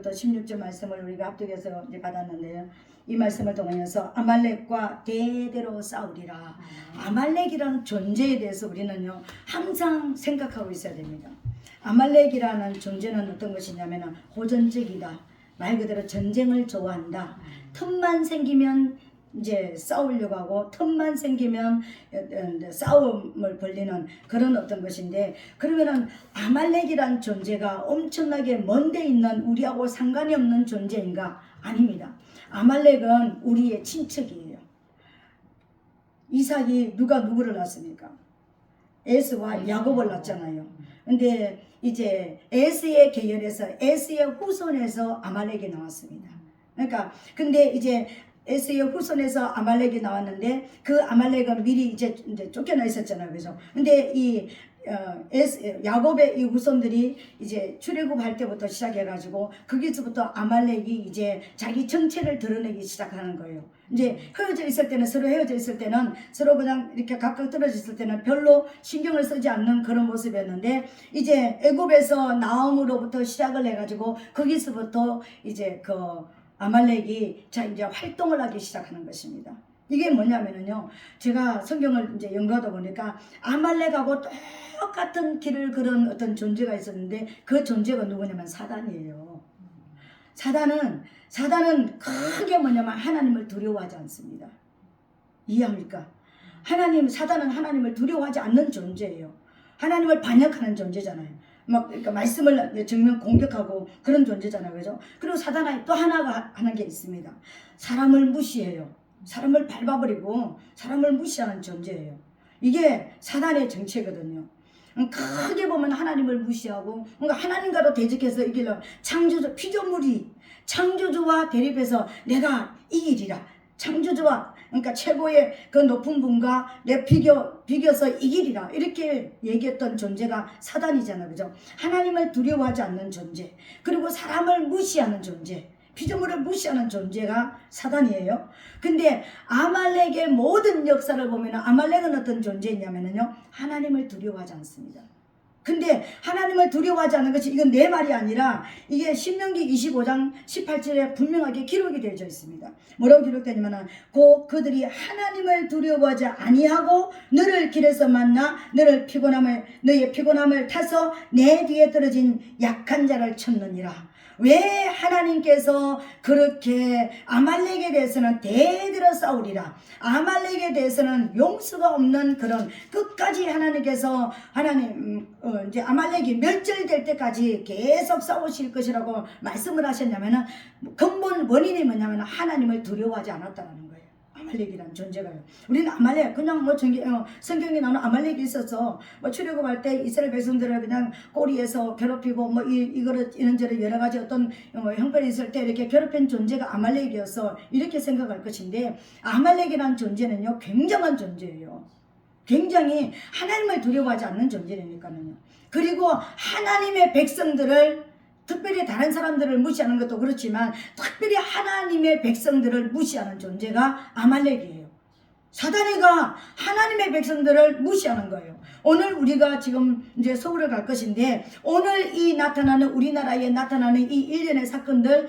1절부터 16절 말씀을 우리가 합독해서 이제 받았는데요. 이 말씀을 통하여서 아말렉과 대대로 싸우리라. 아말렉이라는 존재에 대해서 우리는요 항상 생각하고 있어야 됩니다. 아말렉이라는 존재는 어떤 것이냐면 호전적이다. 말 그대로 전쟁을 좋아한다. 틈만 생기면 이제 싸우려고 하고 틈만 생기면 싸움을 벌리는 그런 어떤 것인데, 그러면은 아말렉이란 존재가 엄청나게 먼데 있는 우리하고 상관이 없는 존재인가? 아닙니다. 아말렉은 우리의 친척이에요. 이삭이 누가 누구를 낳습니까? 에스와 야곱을 낳잖아요. 근데 이제 에스의 계열에서 에스의 후손에서 아말렉이 나왔습니다. 그러니까 근데 이제 에스의 후손에서 아말렉이 나왔는데 그 아말렉은 미리 이제 쫓겨나 있었잖아요. 그죠? 근데 이 야곱의 이 후손들이 이제 출애굽할 때부터 시작해가지고 거기서부터 아말렉이 이제 자기 정체를 드러내기 시작하는 거예요. 이제 헤어져 있을 때는 서로 헤어져 있을 때는 서로 그냥 이렇게 각각 떨어져 있을 때는 별로 신경을 쓰지 않는 그런 모습이었는데, 이제 애굽에서 나옴으로부터 시작을 해가지고 거기서부터 이제 그 아말렉이 자 이제 활동을 하기 시작하는 것입니다. 이게 뭐냐면은요, 제가 성경을 이제 연구하다 보니까 아말렉하고 똑같은 길을 걸은 어떤 존재가 있었는데 그 존재가 누구냐면 사단이에요. 사단은 크게 뭐냐면 하나님을 두려워하지 않습니다. 이해합니까? 사단은 하나님을 두려워하지 않는 존재예요. 하나님을 반역하는 존재잖아요. 그러니까 말씀을 정면 공격하고 그런 존재잖아요. 그죠? 그리고 사단이 또 하나가 하는 게 있습니다. 사람을 무시해요. 사람을 밟아버리고 사람을 무시하는 존재예요. 이게 사단의 정체거든요. 크게 보면 하나님을 무시하고 뭔가 하나님과도 대적해서 이기려 창조주 피조물이 창조주와 대립해서 내가 이기리라. 창조주와 그러니까 최고의 그 높은 분과 내 비겨서 이기리라 이렇게 얘기했던 존재가 사단이잖아요. 그죠? 하나님을 두려워하지 않는 존재, 그리고 사람을 무시하는 존재, 피조물을 무시하는 존재가 사단이에요. 근데 아말렉의 모든 역사를 보면 아말렉은 어떤 존재냐면요, 하나님을 두려워하지 않습니다. 근데 하나님을 두려워하지 않는 것이 이건 내 말이 아니라 이게 신명기 25장 18절에 분명하게 기록이 되어져 있습니다. 뭐라고 기록되냐면 그들이 하나님을 두려워하지 아니하고 너를 길에서 만나 너의 피곤함을 타서 내 뒤에 떨어진 약한 자를 쳤느니라. 왜 하나님께서 그렇게 아말렉에 대해서는 대대로 싸우리라. 아말렉에 대해서는 용서가 없는 그런 끝까지 하나님께서 이제 아말렉이 멸절될 때까지 계속 싸우실 것이라고 말씀을 하셨냐면은 근본 원인이 뭐냐면 하나님을 두려워하지 않았다는 거예요. 아말렉이라는 존재가요. 우리는 아말렉 그냥 뭐 성경에 나오는 아말렉이 있어서 뭐 출애굽할 때 이스라엘 백성들을 그냥 꼬리에서 괴롭히고 뭐 이런저런 여러 가지 어떤 형벌이 있을 때 이렇게 괴롭힌 존재가 아말렉이어서 이렇게 생각할 것인데, 아말렉이라는 존재는요 굉장한 존재예요. 굉장히 하나님을 두려워하지 않는 존재라니까요. 그리고 하나님의 백성들을 특별히 다른 사람들을 무시하는 것도 그렇지만 특별히 하나님의 백성들을 무시하는 존재가 아말렉이에요. 사단이가 하나님의 백성들을 무시하는 거예요. 오늘 우리가 지금 이제 서울에 갈 것인데 오늘 우리나라에 나타나는 이 일련의 사건들,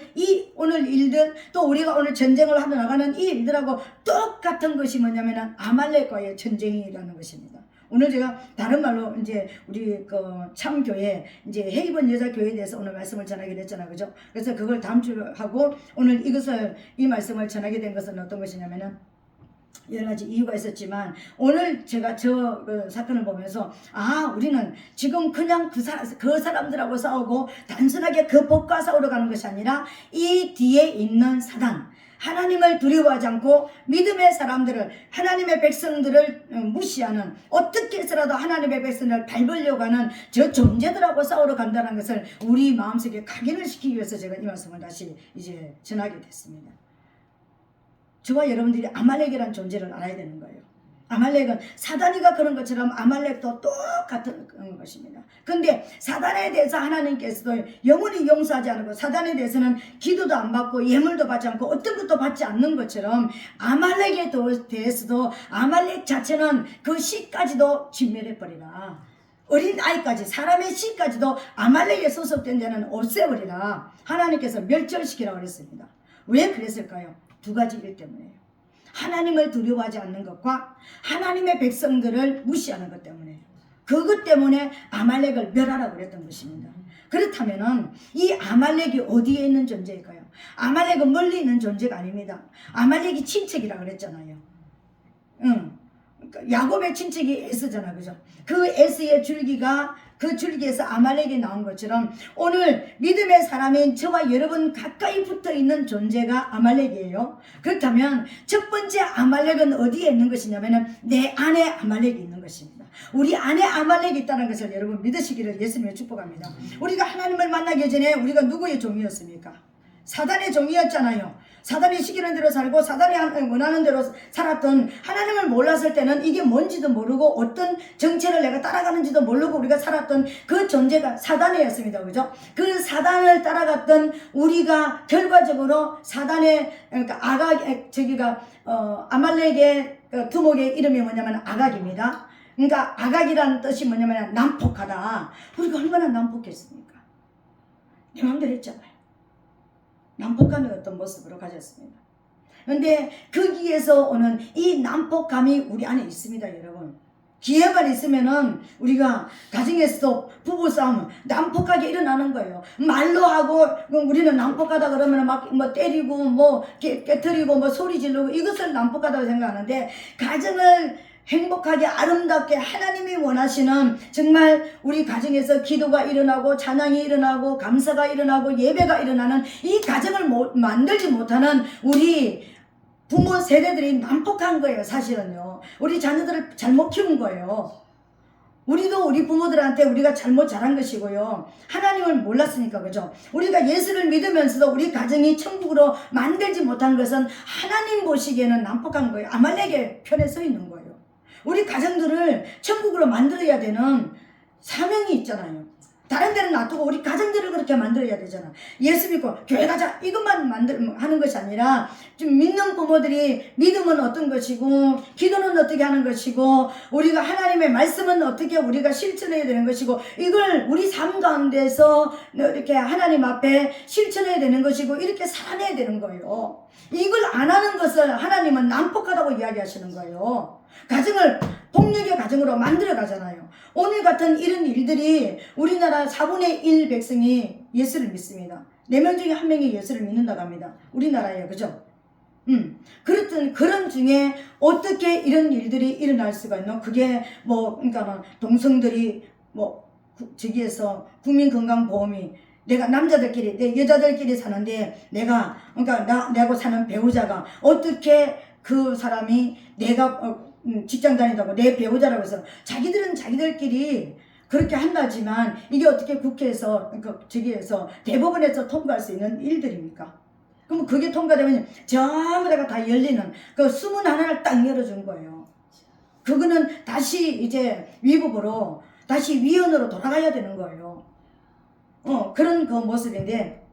오늘 일들, 또 우리가 오늘 전쟁을 하러 나가는 이 일들하고 똑같은 것이 뭐냐면 아말렉과의 전쟁이라는 것입니다. 오늘 제가 다른 말로 이제 우리 그 참교회 이제 헤이번 여자교회에 대해서 오늘 말씀을 전하게 됐잖아요. 그죠? 그래서 그걸 다음 주에 하고 오늘 이 말씀을 전하게 된 것은 어떤 것이냐면은 여러 가지 이유가 있었지만 오늘 제가 그 사건을 보면서 우리는 지금 그냥 그 사람들하고 싸우고 단순하게 그 법과 싸우러 가는 것이 아니라 이 뒤에 있는 사단, 하나님을 두려워하지 않고 믿음의 사람들을, 하나님의 백성들을 무시하는, 어떻게 해서라도 하나님의 백성들을 밟으려고 하는 저 존재들하고 싸우러 간다는 것을 우리 마음속에 각인을 시키기 위해서 제가 이 말씀을 다시 이제 전하게 됐습니다. 저와 여러분들이 아말렉이라는 존재를 알아야 되는 거예요. 아말렉은 사단이가 그런 것처럼 아말렉도 똑같은 것입니다. 근데 사단에 대해서 하나님께서도 영원히 용서하지 않고 사단에 대해서는 기도도 안 받고 예물도 받지 않고 어떤 것도 받지 않는 것처럼 아말렉에 대해서도 아말렉 자체는 그 시까지도 진멸해버리라. 어린 아이까지 사람의 씨까지도 아말렉에 소속된 자는 없애버리라 하나님께서 멸절시키라고 그랬습니다. 왜 그랬을까요? 두 가지 일 때문에요. 하나님을 두려워하지 않는 것과 하나님의 백성들을 무시하는 것 때문에요. 그것 때문에 아말렉을 멸하라고 그랬던 것입니다. 그렇다면 이 아말렉이 어디에 있는 존재일까요? 아말렉은 멀리 있는 존재가 아닙니다. 아말렉이 친척이라고 그랬잖아요. 야곱의 친척이 에스잖아, 그죠? 그 에스의 줄기가 그 줄기에서 아말렉이 나온 것처럼 오늘 믿음의 사람인 저와 여러분 가까이 붙어 있는 존재가 아말렉이에요. 그렇다면 첫 번째 아말렉은 어디에 있는 것이냐면 내 안에 아말렉이 있는 것입니다. 우리 안에 아말렉이 있다는 것을 여러분 믿으시기를 예수님의 축복합니다. 우리가 하나님을 만나기 전에 우리가 누구의 종이었습니까? 사단의 종이었잖아요. 사단이 시키는 대로 살고 사단이 원하는 대로 살았던, 하나님을 몰랐을 때는 이게 뭔지도 모르고 어떤 정체를 내가 따라가는지도 모르고 우리가 살았던 그 존재가 사단이었습니다. 그죠? 그 사단을 따라갔던 우리가 결과적으로 사단의, 그러니까 아말렉의 두목의 이름이 뭐냐면 아각입니다. 그러니까 아각이라는 뜻이 뭐냐면 난폭하다. 우리가 얼마나 난폭했습니까? 내 마음대로 했잖아요. 난폭함의 어떤 모습으로 가졌습니다. 그런데 거기에서 오는 이 난폭함이 우리 안에 있습니다, 여러분. 기회만 있으면은 우리가 가정에서 부부싸움 난폭하게 일어나는 거예요. 말로 하고 우리는 난폭하다 그러면 막 뭐 때리고 뭐 깨트리고 뭐 소리 지르고 이것을 난폭하다고 생각하는데, 가정을 행복하게 아름답게 하나님이 원하시는 정말 우리 가정에서 기도가 일어나고 찬양이 일어나고 감사가 일어나고 예배가 일어나는 이 가정을 만들지 못하는 우리 부모 세대들이 난폭한 거예요. 사실은요. 우리 자녀들을 잘못 키운 거예요. 우리도 우리 부모들한테 우리가 잘못 자란 것이고요. 하나님을 몰랐으니까, 그죠? 우리가 예수를 믿으면서도 우리 가정이 천국으로 만들지 못한 것은 하나님 보시기에는 난폭한 거예요. 아말렉의 편에 서 있는 거예요. 우리 가정들을 천국으로 만들어야 되는 사명이 있잖아요. 다른 데는 놔두고 우리 가정들을 그렇게 만들어야 되잖아. 예수 믿고 교회 가자 이것만 하는 것이 아니라 좀 믿는 부모들이 믿음은 어떤 것이고 기도는 어떻게 하는 것이고 우리가 하나님의 말씀은 어떻게 우리가 실천해야 되는 것이고 이걸 우리 삶 가운데서 이렇게 하나님 앞에 실천해야 되는 것이고 이렇게 살아내야 되는 거예요. 이걸 안 하는 것을 하나님은 난폭하다고 이야기하시는 거예요. 가정을 폭력의 가정으로 만들어 가잖아요. 오늘 같은 이런 일들이 우리나라 4분의 1 백성이 예수를 믿습니다. 4명 중에 1명이 예수를 믿는다고 합니다. 우리나라에, 그죠? 그렇던 그런 중에 어떻게 이런 일들이 일어날 수가 있노? 그게 뭐 그러니까 동성들이 뭐 저기에서 국민건강보험이 내가 남자들끼리 내 여자들끼리 사는데 내가 그러니까 나하고 사는 배우자가 어떻게 그 사람이 내가 직장 다닌다고 내 배우자라고 해서 자기들은 자기들끼리 그렇게 한다지만 이게 어떻게 국회에서 저기에서 대법원에서 통과할 수 있는 일들입니까? 그럼 그게 통과되면 전부 다 열리는 그 수문 하나를 딱 열어준 거예요. 그거는 다시 이제 위법으로 다시 위헌으로 돌아가야 되는 거예요. 그런 그 모습인데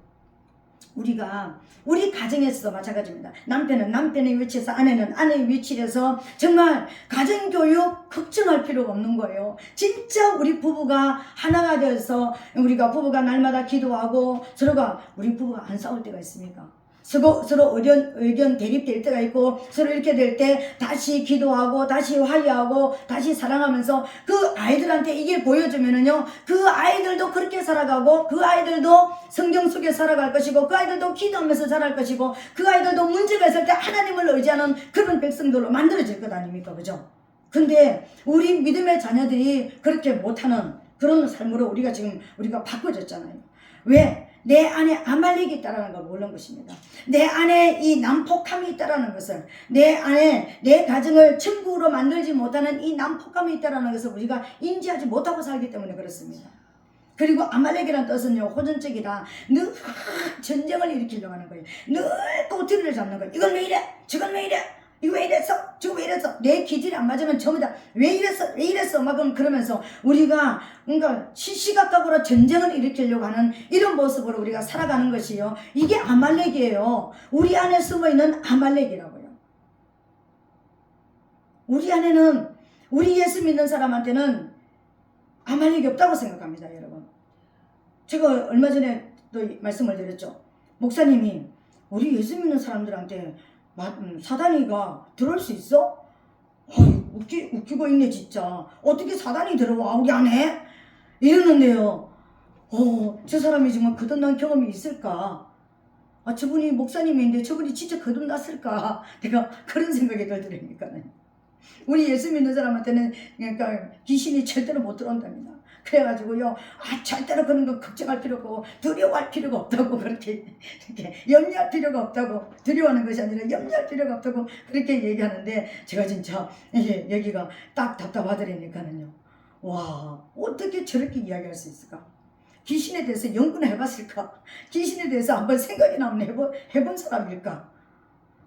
우리가 우리 가정에서도 마찬가지입니다. 남편은 남편의 위치에서 아내는 아내의 위치에서 정말 가정교육 걱정할 필요가 없는 거예요. 진짜 우리 부부가 하나가 되어서 우리가 부부가 날마다 기도하고 서로가 우리 부부가 안 싸울 때가 있습니까? 서로 의견 대립될 때가 있고 서로 이렇게 될 때 다시 기도하고 다시 화해하고 다시 사랑하면서 그 아이들한테 이게 보여주면은요 그 아이들도 그렇게 살아가고 그 아이들도 성경 속에 살아갈 것이고 그 아이들도 기도하면서 자랄 것이고 그 아이들도 문제가 있을 때 하나님을 의지하는 그런 백성들로 만들어질 것 아닙니까? 그죠? 근데 우리 믿음의 자녀들이 그렇게 못하는 그런 삶으로 우리가 바꿔졌잖아요. 왜? 내 안에 아말렉이 있다는 걸 모르는 것입니다. 내 안에 이 난폭함이 있다는 것을, 내 안에 내 가정을 천국으로 만들지 못하는 이 난폭함이 있다는 것을 우리가 인지하지 못하고 살기 때문에 그렇습니다. 그리고 아말렉이라는 뜻은요 호전적이다. 늘 전쟁을 일으키려고 하는 거예요. 늘 꼬투리를 잡는 거예요. 이건 왜 이래? 저건 왜 이래? 이거 왜 이랬어? 저거 왜 이랬어? 내 기질이 안 맞으면 전부 다 왜 이랬어? 왜 이랬어? 막 그러면서 우리가 뭔가 시시각각으로 전쟁을 일으키려고 하는 이런 모습으로 우리가 살아가는 것이요. 이게 아말렉이에요. 우리 안에 숨어있는 아말렉이라고요. 우리 안에는 우리 예수 믿는 사람한테는 아말렉이 없다고 생각합니다, 여러분. 제가 얼마 전에 또 말씀을 드렸죠. 목사님이 우리 예수 믿는 사람들한테 사단이가 들어올 수 있어? 웃기고 있네 진짜. 어떻게 사단이 들어와 우리 안에? 이러는데요. 저 사람이 정말 거듭난 경험이 있을까? 저분이 목사님인데 저분이 진짜 거듭났을까? 내가 그런 생각이 들더라니까요. 우리 예수 믿는 사람한테는 그러니까 귀신이 절대로 못 들어온답니다. 그래가지고요, 절대로 그런 거 걱정할 필요가 없고 두려워할 필요가 없다고 그렇게 염려할 필요가 없다고, 두려워하는 것이 아니라 염려할 필요가 없다고 그렇게 얘기하는데, 제가 진짜 여기가 딱 답답하더라니까요. 와, 어떻게 저렇게 이야기할 수 있을까? 귀신에 대해서 연구는 해봤을까? 귀신에 대해서 한번 생각이나 한번 해본 사람일까?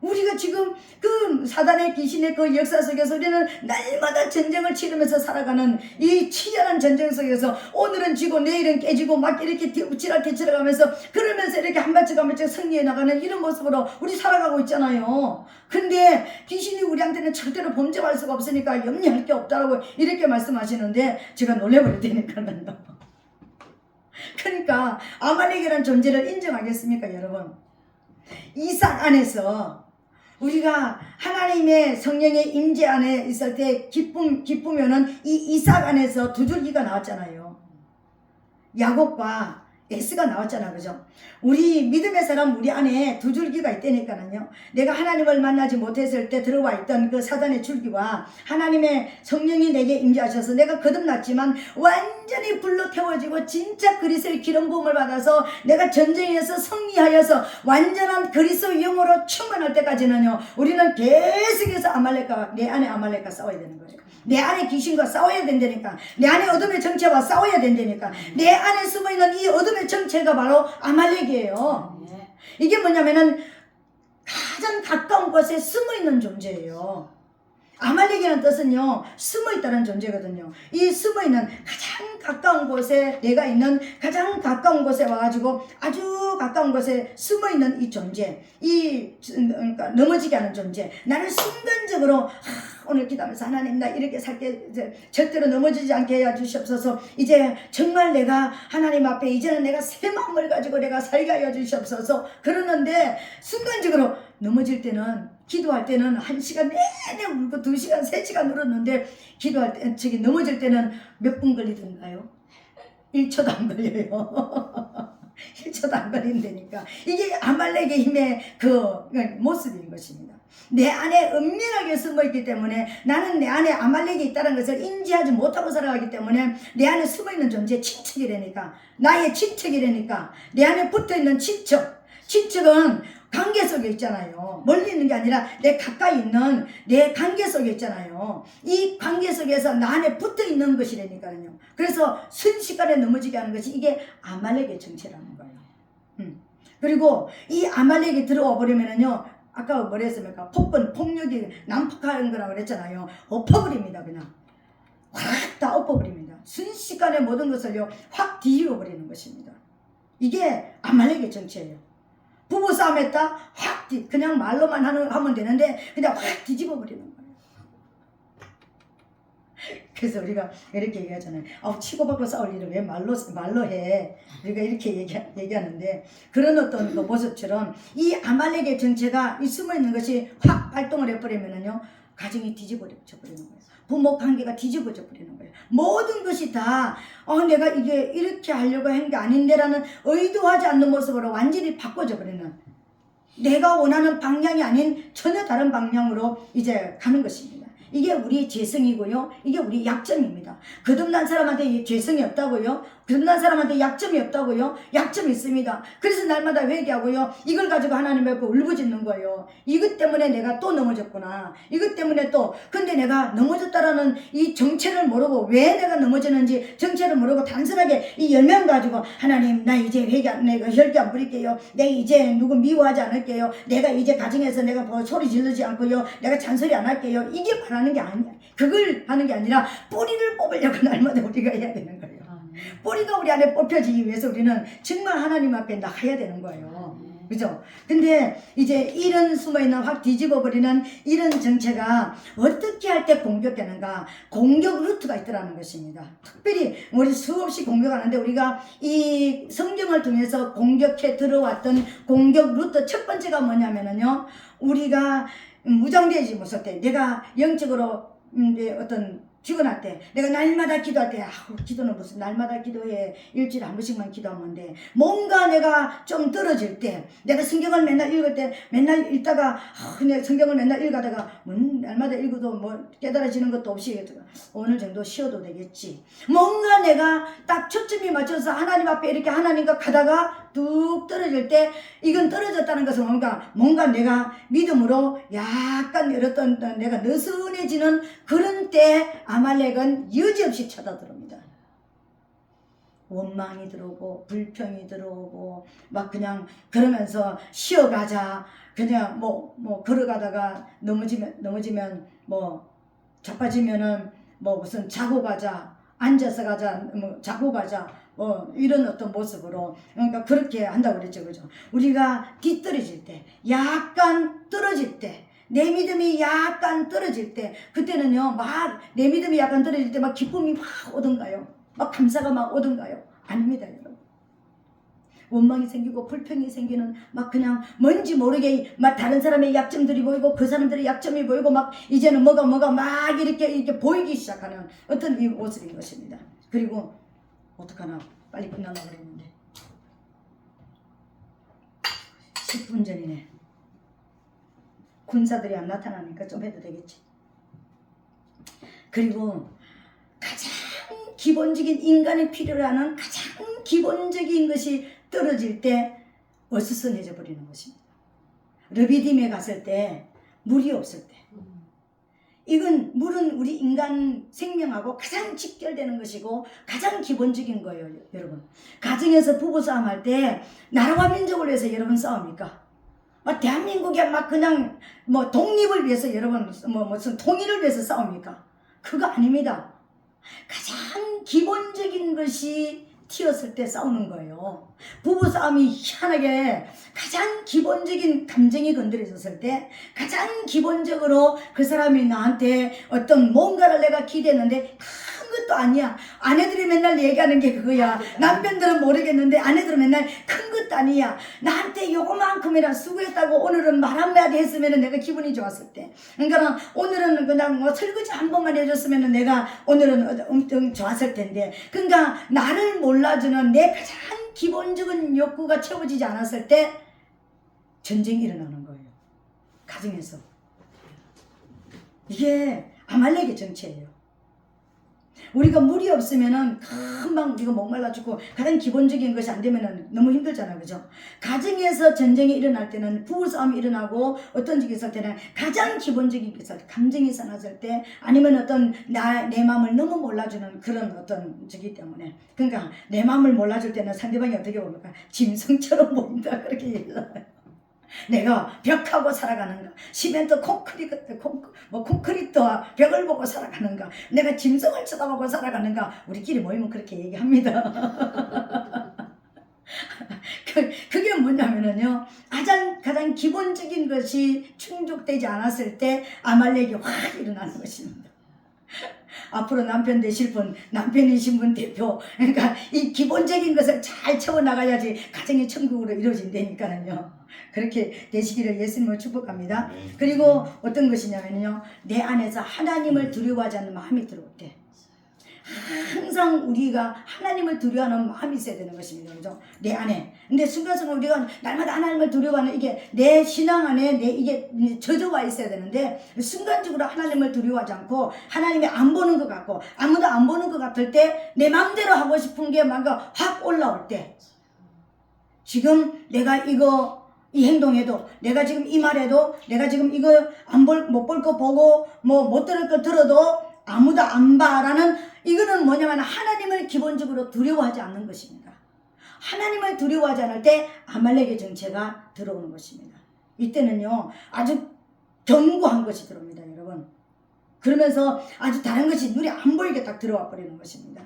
우리가 지금 그 사단의 귀신의 그 역사 속에서 우리는 날마다 전쟁을 치르면서 살아가는 이 치열한 전쟁 속에서 오늘은 지고 내일은 깨지고 막 이렇게 찌락게 치러가면서 그러면서 이렇게 한 발짝 한 발짝 승리해 나가는 이런 모습으로 우리 살아가고 있잖아요. 근데 귀신이 우리한테는 절대로 범죄할 수가 없으니까 염려할 게 없다라고 이렇게 말씀하시는데 제가 놀래버렸다니까요. 그러니까 아말렉이라는 존재를 인정하겠습니까, 여러분? 이삭 안에서 우리가 하나님의 성령의 임재 안에 있을 때 기쁘면은 이 이삭 안에서 두 줄기가 나왔잖아요. 야곱과 에스가 나왔잖아, 그죠? 우리 믿음의 사람 우리 안에 두 줄기가 있다니까요. 내가 하나님을 만나지 못했을 때 들어와 있던 그 사단의 줄기와 하나님의 성령이 내게 임재하셔서 내가 거듭났지만 완전히 불로 태워지고 진짜 그리스도의 기름 부음을 받아서 내가 전쟁에서 승리하여서 완전한 그리스도의 영으로 충만할 때까지는요, 우리는 계속해서 아말렉과 내 안에 아말렉과 싸워야 되는 거예요. 내 안에 귀신과 싸워야 된다니까. 내 안에 어둠의 정체와 싸워야 된다니까. 내 안에 숨어있는 이 어둠의 정체가 바로 아말렉이에요. 이게 뭐냐면은 가장 가까운 곳에 숨어있는 존재예요. 아말렉이라는 뜻은요, 숨어있다는 존재거든요. 이 숨어있는 가장 가까운 곳에, 내가 있는 가장 가까운 곳에 와가지고 아주 가까운 곳에 숨어있는 이 존재, 그러니까 넘어지게 하는 존재. 나를 순간적으로 오늘 기도하면서 하나님 나 이렇게 살게 절대로 넘어지지 않게 해주시옵소서. 이제 정말 내가 하나님 앞에 이제는 내가 새 마음을 가지고 내가 살게 하여 주시옵소서. 그러는데 순간적으로 넘어질 때는, 기도할 때는 1시간 내내 울고 2시간 3시간 울었는데 기도할 때 저기 넘어질 때는 몇 분 걸리던가요? 1초도 안 걸려요. 1초도 안 걸린다니까. 이게 아말렉의 힘의 그 모습인 것입니다. 내 안에 은밀하게 숨어있기 때문에, 나는 내 안에 아말렉이 있다는 것을 인지하지 못하고 살아가기 때문에 내 안에 숨어있는 존재, 친척이라니까, 나의 친척이라니까, 내 안에 붙어있는 친척은 관계 속에 있잖아요. 멀리 있는 게 아니라 내 가까이 있는 내 관계 속에 있잖아요. 이 관계 속에서 나 안에 붙어있는 것이라니까요. 그래서 순식간에 넘어지게 하는 것이 이게 아말렉의 정체라는 거예요. 그리고 이 아말렉이 들어와 버리면은요, 아까 뭐라 했습니까? 폭력이 난폭한 거라고 그랬잖아요. 엎어버립니다, 그냥. 확 다 엎어버립니다. 순식간에 모든 것을요, 확 뒤집어 버리는 것입니다. 이게 아말렉의 정체예요. 부부싸움 했다? 확 그냥 말로만 하면 되는데 그냥 확 뒤집어 버리는 거예요. 그래서 우리가 이렇게 얘기하잖아요. 치고받고 싸울 일을 왜 말로 해? 우리가 이렇게 얘기하는데, 그런 어떤 그 모습처럼 이 아말렉의 정체가 이 숨어있는 것이 확 발동을 해버리면은요, 가정이 뒤집어져 버리는 거예요. 부모 관계가 뒤집어져 버리는 거예요. 모든 것이 다 내가 이게 이렇게 하려고 한 게 아닌데라는 의도하지 않는 모습으로 완전히 바꿔져 버리는, 내가 원하는 방향이 아닌 전혀 다른 방향으로 이제 가는 것입니다. 이게 우리 죄성이고요. 이게 우리 약점입니다. 거듭난 사람한테 죄성이 없다고요? 거듭난 사람한테 약점이 없다고요? 약점이 있습니다. 그래서 날마다 회개하고요. 이걸 가지고 하나님 앞에 울부짖는 거예요. 이것 때문에 내가 또 넘어졌구나. 이것 때문에 또, 근데 내가 넘어졌다라는 이 정체를 모르고, 왜 내가 넘어졌는지 정체를 모르고 단순하게 이 열명 가지고 하나님 나 이제 내가 혈기 안 부릴게요. 내가 이제 누구 미워하지 않을게요. 내가 이제 가정에서 내가 뭐 소리 지르지 않고요. 내가 잔소리 안 할게요. 이게 바라는 게 아니야. 그걸 하는 게 아니라 뿌리를 뽑으려고 날마다 우리가 해야 되는 거예요. 뿌리가 우리 안에 뽑혀지기 위해서 우리는 정말 하나님 앞에 나가야 되는 거예요. 그죠? 근데 이제 이런 숨어있는 확 뒤집어버리는 이런 정체가 어떻게 할 때 공격되는가? 공격 루트가 있더라는 것입니다. 특별히 우리 수없이 공격하는데 우리가 이 성경을 통해서 공격해 들어왔던 공격 루트 첫 번째가 뭐냐면요. 우리가 무장되지 못할 때 내가 영적으로 어떤 죽어날 때 내가 날마다 기도할 때 기도는 무슨 날마다 기도해 일주일에 한 번씩만 기도하면 돼. 뭔가 내가 좀 떨어질 때 내가 성경을 맨날 읽을 때 맨날 읽다가 그냥 성경을 맨날 읽다가 날마다 읽어도 뭐 깨달아지는 것도 없이 오늘 정도 쉬어도 되겠지. 뭔가 내가 딱 초점이 맞춰서 하나님 앞에 이렇게 하나님과 가다가 뚝 떨어질 때 이건 떨어졌다는 것은 뭔가 내가 믿음으로 약간 어떤 내가 느슨해지는 그런 때 아말렉은 여지없이 쳐다들어옵니다. 원망이 들어오고 불평이 들어오고 막 그냥 그러면서 쉬어가자 그냥 뭐 걸어가다가 넘어지면 뭐 자빠지면은 뭐 무슨 자고 가자 앉아서 가자 뭐 자고 가자 이런 어떤 모습으로 그러니까 그렇게 한다고 그랬죠. 그죠? 우리가 뒤떨어질 때 약간 떨어질 때 내 믿음이 약간 떨어질 때 그때는요 막 내 믿음이 약간 떨어질 때 막 기쁨이 막 오던가요? 막 감사가 막 오던가요? 아닙니다 여러분. 원망이 생기고 불평이 생기는 막 그냥 뭔지 모르게 막 다른 사람의 약점들이 보이고 그 사람들의 약점이 보이고 막 이제는 뭐가 막 이렇게 보이기 시작하는 어떤 이 모습인 것입니다. 그리고 어떡하나 빨리 끝나려고 그랬는데 10분 전이네. 군사들이 안 나타나니까 좀 해도 되겠지. 그리고 가장 기본적인 인간이 필요로 하는 가장 기본적인 것이 떨어질 때 어수선해져 버리는 것입니다. 르비딤에 갔을 때 물이 없을 때 이건 물은 우리 인간 생명하고 가장 직결되는 것이고 가장 기본적인 거예요. 여러분 가정에서 부부싸움 할 때 나라와 민족을 위해서 여러분 싸웁니까? 막 대한민국에 막 그냥 뭐 독립을 위해서 여러분 무슨 통일을 위해서 싸웁니까? 그거 아닙니다. 가장 기본적인 것이 튀었을 때 싸우는 거예요. 부부싸움이 희한하게 가장 기본적인 감정이 건드려졌을 때 가장 기본적으로 그 사람이 나한테 어떤 뭔가를 내가 기대했는데 큰 것도 아니야. 아내들이 맨날 얘기하는 게 그거야. 남편들은 모르겠는데 아내들은 맨날 큰 것도 아니야. 나한테 요거만큼이나 수고했다고 오늘은 말 한마디 했으면 내가 기분이 좋았을 때 그러니까 오늘은 그냥 뭐 설거지 한 번만 해줬으면 내가 오늘은 엄청 좋았을 텐데 그러니까 나를 몰라주는 내 가장 기본적인 욕구가 채워지지 않았을 때 전쟁이 일어나는 거예요. 가정에서. 이게 아말렉의 정체예요. 우리가 물이 없으면은 금방 우리가 목말라 죽고 가장 기본적인 것이 안 되면은 너무 힘들잖아요. 그죠? 가정에서 전쟁이 일어날 때는 부부싸움이 일어나고 어떤 적이 있을 때는 가장 기본적인 게 있을 때 감정이 상했을 때 아니면 어떤 내 마음을 너무 몰라주는 그런 어떤 적이 때문에 그러니까 내 마음을 몰라줄 때는 상대방이 어떻게 봅니까? 짐승처럼 보인다 그렇게 얘기를 해요. 내가 벽하고 살아가는가 시멘트 콘크리트와 벽을 보고 살아가는가 내가 짐승을 쳐다보고 살아가는가 우리끼리 모이면 그렇게 얘기합니다. 그게 뭐냐면요 가장 기본적인 것이 충족되지 않았을 때 아말렉이 확 일어나는 것입니다. 앞으로 남편 되실 분, 남편이신 분 대표 그러니까 이 기본적인 것을 잘 채워나가야지 가정이 천국으로 이루어진다니까요. 그렇게 되시기를 예수님을 축복합니다. 그리고 어떤 것이냐면요 내 안에서 하나님을 두려워하지 않는 마음이 들어올 때 항상 우리가 하나님을 두려워하는 마음이 있어야 되는 것입니다. 그죠? 내 안에. 근데 순간순간 우리가 날마다 하나님을 두려워하는 이게 내 신앙 안에 이게 젖어와 있어야 되는데 순간적으로 하나님을 두려워하지 않고 하나님이 안 보는 것 같고 아무도 안 보는 것 같을 때 내 마음대로 하고 싶은 게 뭔가 확 올라올 때 지금 내가 이 행동에도 내가 지금 이 말에도 내가 지금 이거 못 볼 거 보고 뭐 못 들을 거 들어도 아무도 안 봐라는 이거는 뭐냐면 하나님을 기본적으로 두려워하지 않는 것입니다. 하나님을 두려워하지 않을 때 아말렉의 정체가 들어오는 것입니다. 이때는요 아주 견고한 것이 들어옵니다. 여러분 그러면서 아주 다른 것이 눈에 안 보이게 딱 들어와 버리는 것입니다.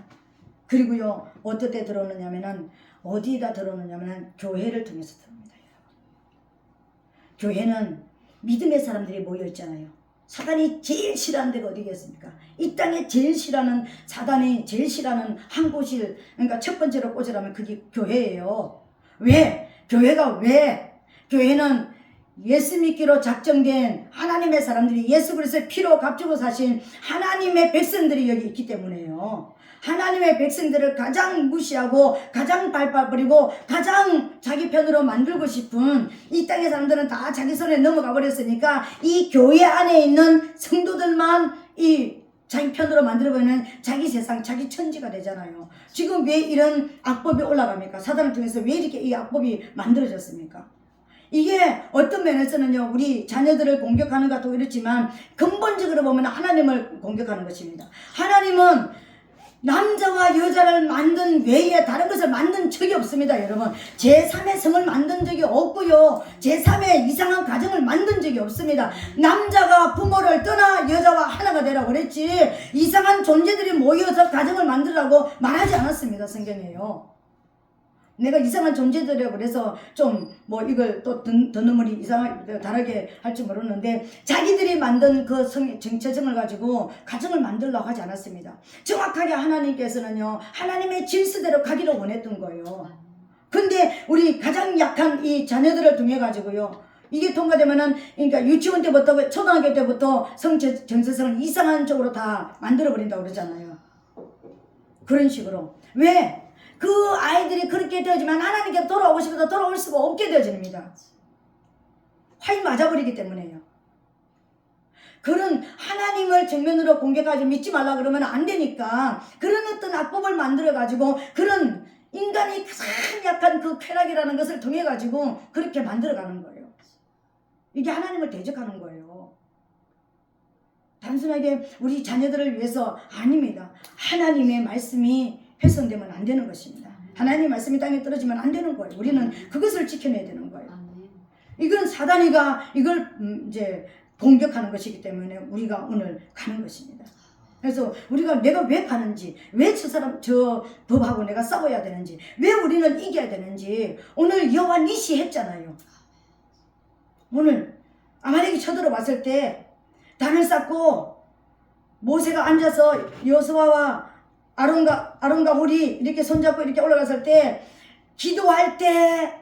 그리고요 어떨 때 들어오느냐면은 어디다 들어오느냐면은 교회를 통해서 들어옵니다. 교회는 믿음의 사람들이 모여 있잖아요. 사단이 제일 싫어하는 데가 어디겠습니까? 이 땅에 제일 싫어하는, 사단이 제일 싫어하는 한 곳이, 그러니까 첫 번째로 꽂으라면 그게 교회예요. 왜? 교회가 왜? 교회는 예수 믿기로 작정된 하나님의 사람들이, 예수 그리스도의 피로 값주고 사신 하나님의 백성들이 여기 있기 때문에요. 하나님의 백성들을 가장 무시하고 가장 밟아버리고 가장 자기 편으로 만들고 싶은 이 땅의 사람들은 다 자기 손에 넘어가 버렸으니까 이 교회 안에 있는 성도들만 이 자기 편으로 만들어버리는 자기 세상, 자기 천지가 되잖아요. 지금 왜 이런 악법이 올라갑니까? 사단을 통해서 왜 이렇게 이 악법이 만들어졌습니까? 이게 어떤 면에서는요, 우리 자녀들을 공격하는 것도 이렇지만 근본적으로 보면 하나님을 공격하는 것입니다. 하나님은 남자와 여자를 만든 외에 다른 것을 만든 적이 없습니다, 여러분. 제3의 성을 만든 적이 없고요. 제3의 이상한 가정을 만든 적이 없습니다. 남자가 부모를 떠나 여자와 하나가 되라고 그랬지, 이상한 존재들이 모여서 가정을 만들라고 말하지 않았습니다, 성경에요. 내가 이상한 존재들이라고 그래서 좀 뭐 이걸 또 더너머리 이상하게 다르게 할지 모르는데, 자기들이 만든 그 정체성을 가지고 가정을 만들려고 하지 않았습니다. 정확하게 하나님께서는요, 하나님의 질서대로 가기를 원했던 거예요. 근데 우리 가장 약한 이 자녀들을 통해 가지고요, 이게 통과되면은, 그러니까 유치원 때부터 초등학교 때부터 정체성을 이상한 쪽으로 다 만들어 버린다고 그러잖아요. 그런 식으로. 왜? 그 아이들이 그렇게 되어지만 하나님께 돌아오고 싶어도 돌아올 수가 없게 되어집니다. 화인 맞아버리기 때문에요. 그런 하나님을 정면으로 공격하지 믿지 말라 그러면 안 되니까 그런 어떤 악법을 만들어 가지고, 그런 인간이 가장 약한 그 쾌락이라는 것을 통해 가지고 그렇게 만들어 가는 거예요. 이게 하나님을 대적하는 거예요. 단순하게 우리 자녀들을 위해서 아닙니다. 하나님의 말씀이 훼손되면 안 되는 것입니다. 하나님의 말씀이 땅에 떨어지면 안 되는 거예요. 우리는 그것을 지켜내야 되는 거예요. 이건 사단이가 이걸 이제 공격하는 것이기 때문에 우리가 오늘 가는 것입니다. 그래서 우리가 내가 왜 가는지, 왜 저 법하고 내가 싸워야 되는지, 왜 우리는 이겨야 되는지 오늘 여호와 니시 했잖아요. 오늘 아말렉이 쳐들어왔을 때 단을 쌓고 모세가 앉아서 여호수아와 아론과 홀이 이렇게 손잡고 이렇게 올라갔을 때, 기도할 때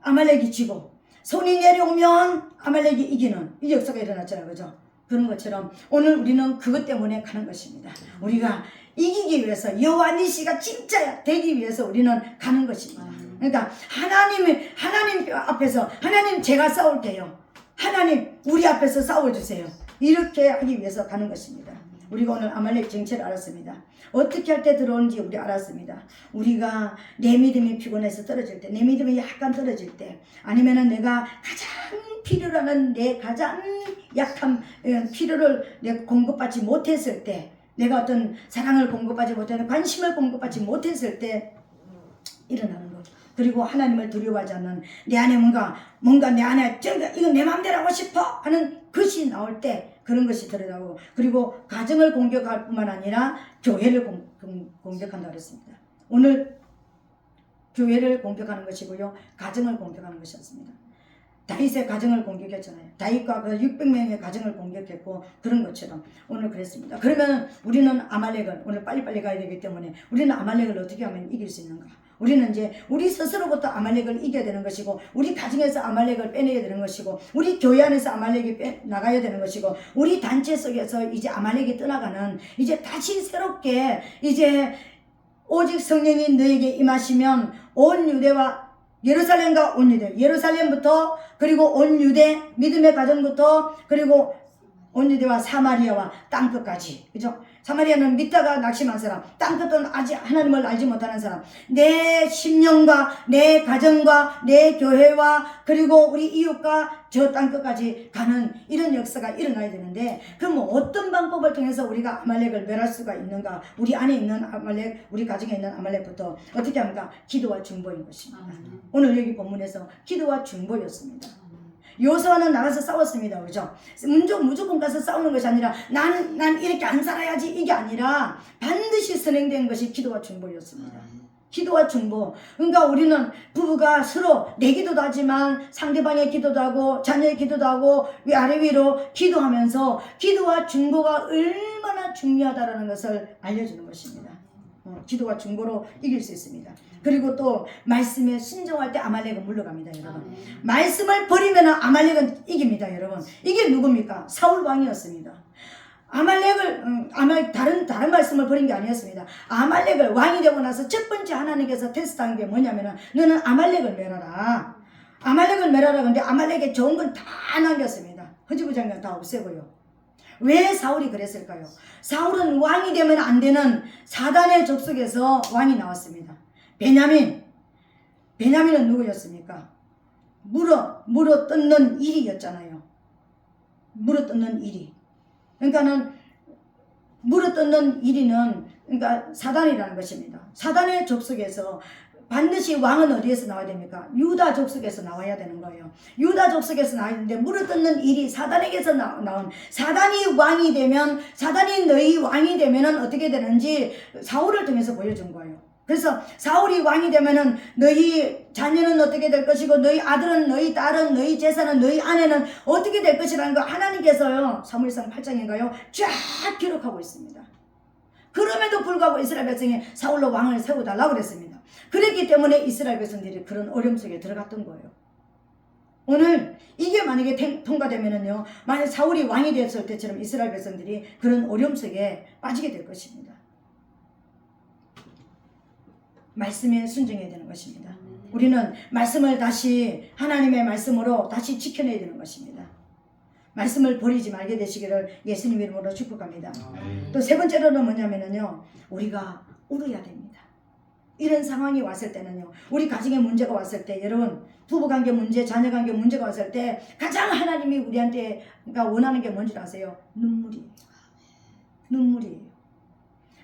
아말렉이 지고 손이 내려오면 아말렉이 이기는 이 역사가 일어났잖아요. 그죠? 그런 것처럼 오늘 우리는 그것 때문에 가는 것입니다. 우리가 이기기 위해서, 여호와 니시가 진짜 되기 위해서 우리는 가는 것입니다. 그러니까 하나님 앞에서, 하나님 제가 싸울게요, 하나님 우리 앞에서 싸워주세요, 이렇게 하기 위해서 가는 것입니다. 우리가 오늘 아말렉 정체를 알았습니다. 어떻게 할 때 들어오는지 우리 알았습니다. 우리가 내 믿음이 피곤해서 떨어질 때, 내 믿음이 약간 떨어질 때, 아니면은 내가 가장 필요로 하는 내 가장 약한 필요를 내가 공급받지 못했을 때, 내가 어떤 사랑을 공급받지 못하는, 관심을 공급받지 못했을 때 일어나는 것. 그리고 하나님을 두려워하지 않는, 내 안에 뭔가 내 안에 이건 내 마음대로 하고 싶어 하는 것이 나올 때 그런 것이 드러나고, 그리고 가정을 공격할 뿐만 아니라 교회를 공격한다고 했습니다. 오늘 교회를 공격하는 것이고요, 가정을 공격하는 것이었습니다. 다윗의 가정을 공격했잖아요. 다윗과 그 600명의 가정을 공격했고, 그런 것처럼 오늘 그랬습니다. 그러면 우리는 아말렉을, 오늘 빨리빨리 가야 되기 때문에 우리는 아말렉을 어떻게 하면 이길 수 있는가? 우리는 이제 우리 스스로부터 아말렉을 이겨야 되는 것이고, 우리 가정에서 아말렉을 빼내야 되는 것이고, 우리 교회 안에서 아말렉이 나가야 되는 것이고, 우리 단체 속에서 이제 아말렉이 떠나가는, 이제 다시 새롭게 이제 오직 성령이 너에게 임하시면 온 유대와 예루살렘과 온 유대, 예루살렘부터, 그리고 온 유대 믿음의 가정부터, 그리고 온 유대와 사마리아와 땅끝까지, 그죠? 사마리아는 믿다가 낙심한 사람, 땅끝은 아직 하나님을 알지 못하는 사람, 내 심령과 내 가정과 내 교회와 그리고 우리 이웃과 저 땅끝까지 가는 이런 역사가 일어나야 되는데, 그럼 어떤 방법을 통해서 우리가 아말렉을 멸할 수가 있는가? 우리 안에 있는 아말렉, 우리 가정에 있는 아말렉부터 어떻게 합니까? 기도와 중보인 것입니다. 오늘 여기 본문에서 기도와 중보였습니다. 여호수아는 나가서 싸웠습니다. 그죠? 무조건 가서 싸우는 것이 아니라 난 이렇게 안 살아야지, 이게 아니라 반드시 선행된 것이 기도와 중보였습니다. 기도와 중보. 그러니까 우리는 부부가 서로 내 기도도 하지만 상대방의 기도도 하고 자녀의 기도도 하고 아래 위로 기도하면서 기도와 중보가 얼마나 중요하다는 것을 알려주는 것입니다. 기도와 중보로 이길 수 있습니다. 그리고 또 말씀에 순종할 때 아말렉은 물러갑니다, 여러분. 말씀을 버리면 아말렉은 이깁니다, 여러분. 이게 누굽니까? 사울 왕이었습니다. 아말렉을 다른 말씀을 버린 게 아니었습니다. 아말렉을 왕이 되고 나서 첫 번째 하나님께서 테스트한 게 뭐냐면은 너는 아말렉을 멸하라. 아말렉을 멸하라. 근데 아말렉에 좋은 건 다 남겼습니다. 허지부장관 다 없애고요. 왜 사울이 그랬을까요? 사울은 왕이 되면 안 되는 사단의 족속에서 왕이 나왔습니다. 베냐민은 누구였습니까? 물어 뜯는 일이었잖아요. 물어 뜯는 일이. 그러니까는 물어 뜯는 일이는 그러니까 사단이라는 것입니다. 사단의 족속에서 반드시 왕은 어디에서 나와야 됩니까? 유다 족속에서 나와야 되는 거예요. 유다 족속에서 나와야 되는데 물어 뜯는 일이 사단에게서 나온 사단이 왕이 되면 사단이 너희 왕이 되면은 어떻게 되는지 사울을 통해서 보여준 거예요. 그래서 사울이 왕이 되면은 너희 자녀는 어떻게 될 것이고 너희 아들은 너희 딸은 너희 재산은 너희 아내는 어떻게 될 것이라는 거 하나님께서요 사무엘상 8장인가요 쫙 기록하고 있습니다. 그럼에도 불구하고 이스라엘 백성이 사울로 왕을 세워달라고 그랬습니다. 그랬기 때문에 이스라엘 백성들이 그런 어려움 속에 들어갔던 거예요. 오늘 이게 만약에 통과되면은요 만약 사울이 왕이 됐을 때처럼 이스라엘 백성들이 그런 어려움 속에 빠지게 될 것입니다. 말씀에 순종해야 되는 것입니다. 우리는 말씀을 다시 하나님의 말씀으로 다시 지켜내야 되는 것입니다. 말씀을 버리지 말게 되시기를 예수님 이름으로 축복합니다. 또 세 번째로는 뭐냐면요 우리가 울어야 됩니다. 이런 상황이 왔을 때는요 우리 가정에 문제가 왔을 때 여러분 부부관계 문제 자녀관계 문제가 왔을 때 가장 하나님이 우리한테 원하는 게 뭔지 아세요? 눈물이에요.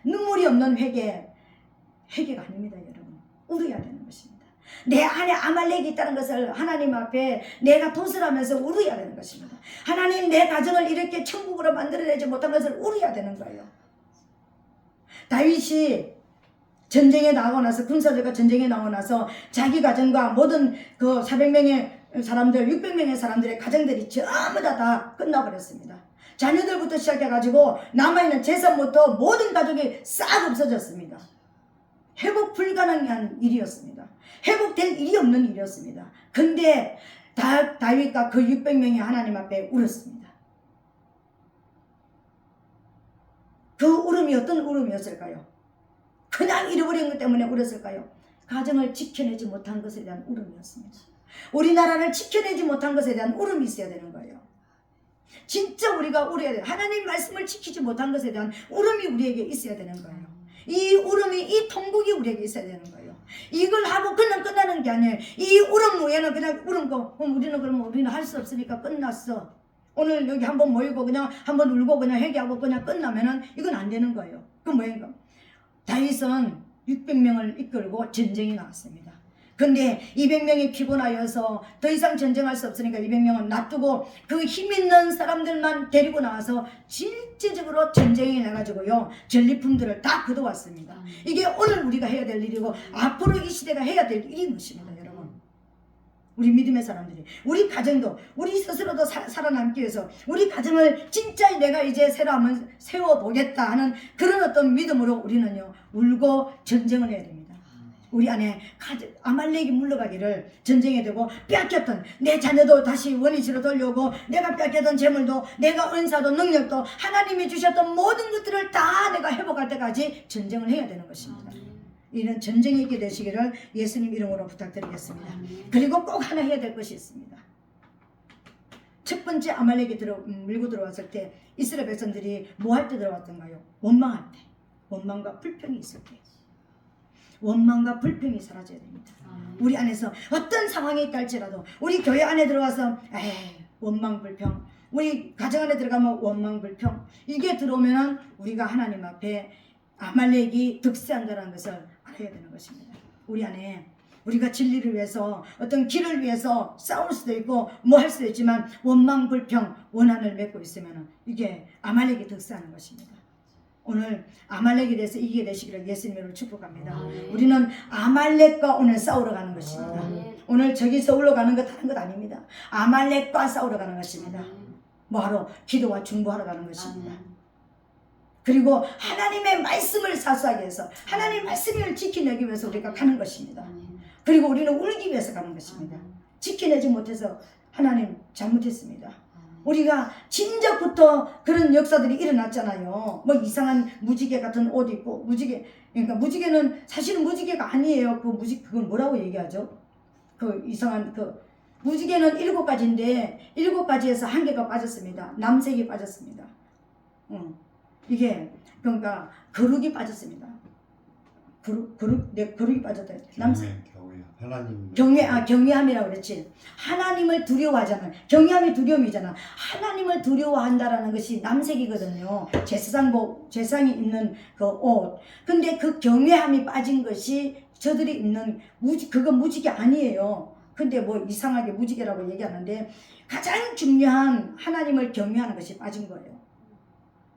눈물이 없는 회개가 아닙니다, 여러분. 울어야 되는 것입니다. 내 안에 아말렉이 있다는 것을 하나님 앞에 내가 도설하면서 울어야 되는 것입니다. 하나님 내 가정을 이렇게 천국으로 만들어내지 못한 것을 울어야 되는 거예요. 다윗이 전쟁에 나가고 나서 군사들과 전쟁에 나가고 나서 자기 가정과 모든 그 400명의 사람들 600명의 사람들의 가정들이 전부 다 끝나버렸습니다. 자녀들부터 시작해가지고 남아있는 재산부터 모든 가족이 싹 없어졌습니다. 회복 불가능한 일이었습니다. 회복될 일이 없는 일이었습니다. 근데 다윗과 그 600명이 하나님 앞에 울었습니다. 그 울음이 어떤 울음이었을까요? 그냥 잃어버린 것 때문에 울었을까요? 가정을 지켜내지 못한 것에 대한 울음이었습니다. 우리나라를 지켜내지 못한 것에 대한 울음이 있어야 되는 거예요. 진짜 우리가 울어야 돼요. 하나님 말씀을 지키지 못한 것에 대한 울음이 우리에게 있어야 되는 거예요. 이 울음이 이 통곡이 우리에게 있어야 되는 거예요. 이걸 하고 그냥 끝나는 게 아니에요. 이 울음 외에는 그냥 울음고 우리는 할 수 없으니까 끝났어. 오늘 여기 한번 모이고 그냥 한번 울고 그냥 회개하고 그냥 끝나면은 이건 안 되는 거예요. 그 뭐예요? 다윗은 600명을 이끌고 전쟁이 나왔습니다. 근데 200명이 피곤하여서 더 이상 전쟁할 수 없으니까 200명은 놔두고 그 힘있는 사람들만 데리고 나와서 실질적으로 전쟁이 나가지고요 전리품들을 다 걷어왔습니다. 이게 오늘 우리가 해야 될 일이고 앞으로 이 시대가 해야 될 일인 것입니다. 여러분 우리 믿음의 사람들이 우리 가정도 우리 스스로도 살아남기 위해서 우리 가정을 진짜 내가 이제 새로 한번 세워보겠다 하는 그런 어떤 믿음으로 우리는요 울고 전쟁을 해야 됩니다. 우리 안에 아말렉이 물러가기를 전쟁에 되고 뺏겼던 내 자녀도 다시 원위치로 돌려오고 내가 뺏겼던 재물도 내가 은사도 능력도 하나님이 주셨던 모든 것들을 다 내가 회복할 때까지 전쟁을 해야 되는 것입니다. 이런 전쟁이 있게 되시기를 예수님 이름으로 부탁드리겠습니다. 그리고 꼭 하나 해야 될 것이 있습니다. 첫 번째 아말렉이 밀고 들어왔을 때 이스라엘 백성들이 뭐 할 때 들어왔던가요? 원망할 때, 원망과 불평이 있을 때. 원망과 불평이 사라져야 됩니다. 우리 안에서 어떤 상황이 있다 할지라도 우리 교회 안에 들어와서 원망 불평, 우리 가정 안에 들어가면 원망 불평, 이게 들어오면 우리가 하나님 앞에 아말렉이 득세한다는 것을 알아야 되는 것입니다. 우리 안에 우리가 진리를 위해서 어떤 길을 위해서 싸울 수도 있고 뭐 할 수도 있지만 원망 불평 원한을 맺고 있으면 이게 아말렉이 득세하는 것입니다. 오늘 아말렉에 대해서 이기게 되시기를 예수님으로 축복합니다. 아멘. 우리는 아말렉과 오늘 싸우러 가는 것입니다. 아멘. 오늘 저기 서울로 가는 것 다른 것 아닙니다. 아말렉과 싸우러 가는 것입니다. 뭐하러? 기도와 중보하러 가는 것입니다. 아멘. 그리고 하나님의 말씀을 사수하기 위해서 하나님의 말씀을 지켜내기 위해서 우리가 가는 것입니다. 아멘. 그리고 우리는 울기 위해서 가는 것입니다. 지켜내지 못해서 하나님 잘못했습니다. 우리가 진작부터 그런 역사들이 일어났잖아요. 뭐 이상한 무지개 같은 옷 입고 무지개, 그러니까 무지개는 사실은 무지개가 아니에요. 그걸 뭐라고 얘기하죠? 그 이상한 무지개는 7가지인데 7가지에서 1개가 빠졌습니다. 남색이 빠졌습니다. 이게 그러니까 거룩이 빠졌습니다. 거룩이 빠졌다. 경외함이라고 그랬지. 하나님을 두려워하잖아. 경외함이 두려움이잖아. 하나님을 두려워한다라는 것이 남색이거든요. 제사장이 입는 그 옷. 근데 그 경외함이 빠진 것이 저들이 입는 그건 무지개 아니에요. 근데 뭐 이상하게 무지개라고 얘기하는데 가장 중요한 하나님을 경외하는 것이 빠진 거예요.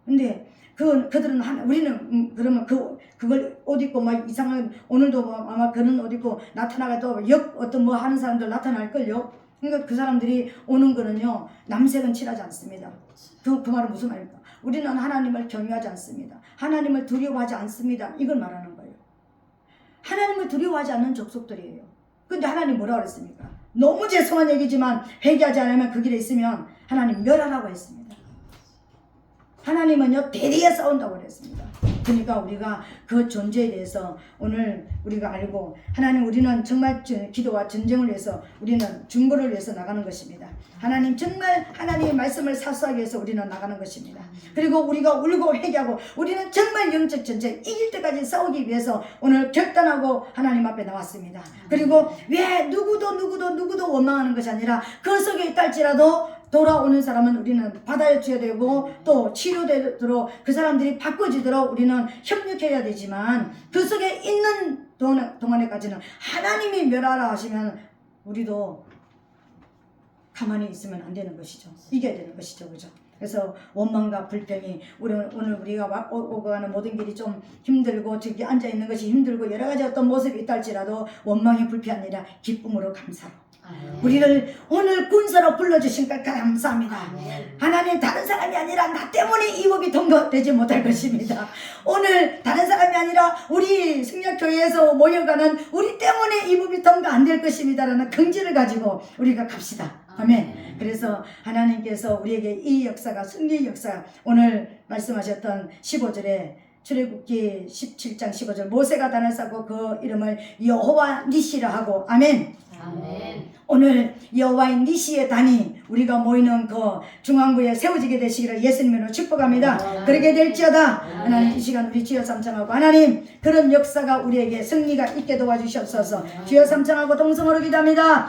근데 그들은 우리는 그러면 그걸 옷 입고 막 이상한 오늘도 아마 그런 옷 입고 나타나가 또 어떤 뭐 하는 사람들 나타날걸요. 그러니까 그 사람들이 오는 거는요 남색은 칠하지 않습니다. 그 말은 무슨 말입니까? 우리는 하나님을 경외하지 않습니다. 하나님을 두려워하지 않습니다. 이걸 말하는 거예요. 하나님을 두려워하지 않는 족속들이에요. 근데 하나님 뭐라고 그랬습니까? 너무 죄송한 얘기지만 회개하지 않으면 그 길에 있으면 하나님 멸하라고 했습니다. 하나님은요 대리에 싸운다고 그랬습니다. 그러니까 우리가 그 존재에 대해서 오늘 우리가 알고 하나님 우리는 정말 기도와 전쟁을 위해서 우리는 중보를 위해서 나가는 것입니다. 하나님 정말 하나님의 말씀을 사수하기 위해서 우리는 나가는 것입니다. 그리고 우리가 울고 회개하고 우리는 정말 영적 전쟁 이길 때까지 싸우기 위해서 오늘 결단하고 하나님 앞에 나왔습니다. 그리고 왜 누구도 원망하는 것이 아니라 그 속에 있달지라도 돌아오는 사람은 우리는 받아줘야 되고 또 치료되도록 그 사람들이 바꿔지도록 우리는 협력해야 되지만 그 속에 있는 동안에까지는 하나님이 멸하라 하시면 우리도 가만히 있으면 안 되는 것이죠. 이겨야 되는 것이죠. 그죠? 그래서 원망과 불평이 오늘 우리가 오고 가는 모든 길이 좀 힘들고 저기 앉아있는 것이 힘들고 여러 가지 어떤 모습이 있다 할지라도 원망이 불평이 아니라 기쁨으로 감사로 우리를 오늘 군사로 불러주신 것 감사합니다. 하나님 다른 사람이 아니라 나 때문에 이 법이 통과되지 못할 것입니다. 오늘 다른 사람이 아니라 우리 승려교회에서 모여가는 우리 때문에 이 법이 통과 안 될 것입니다 라는 긍지를 가지고 우리가 갑시다. 아멘. 그래서 하나님께서 우리에게 이 역사가 승리의 역사 오늘 말씀하셨던 15절에 출애굽기 17장 15절 모세가 단을 쌓고 그 이름을 여호와 니시라 하고 아멘. 아멘. 오늘 여호와의 니시의 단이 우리가 모이는 그 중앙부에 세워지게 되시기를 예수님으로 축복합니다. 그렇게 될지어다. 하나님 이 시간 우리 주여 삼창하고 하나님 그런 역사가 우리에게 승리가 있게 도와주시옵소서. 주여 삼창하고 동성으로 기도합니다.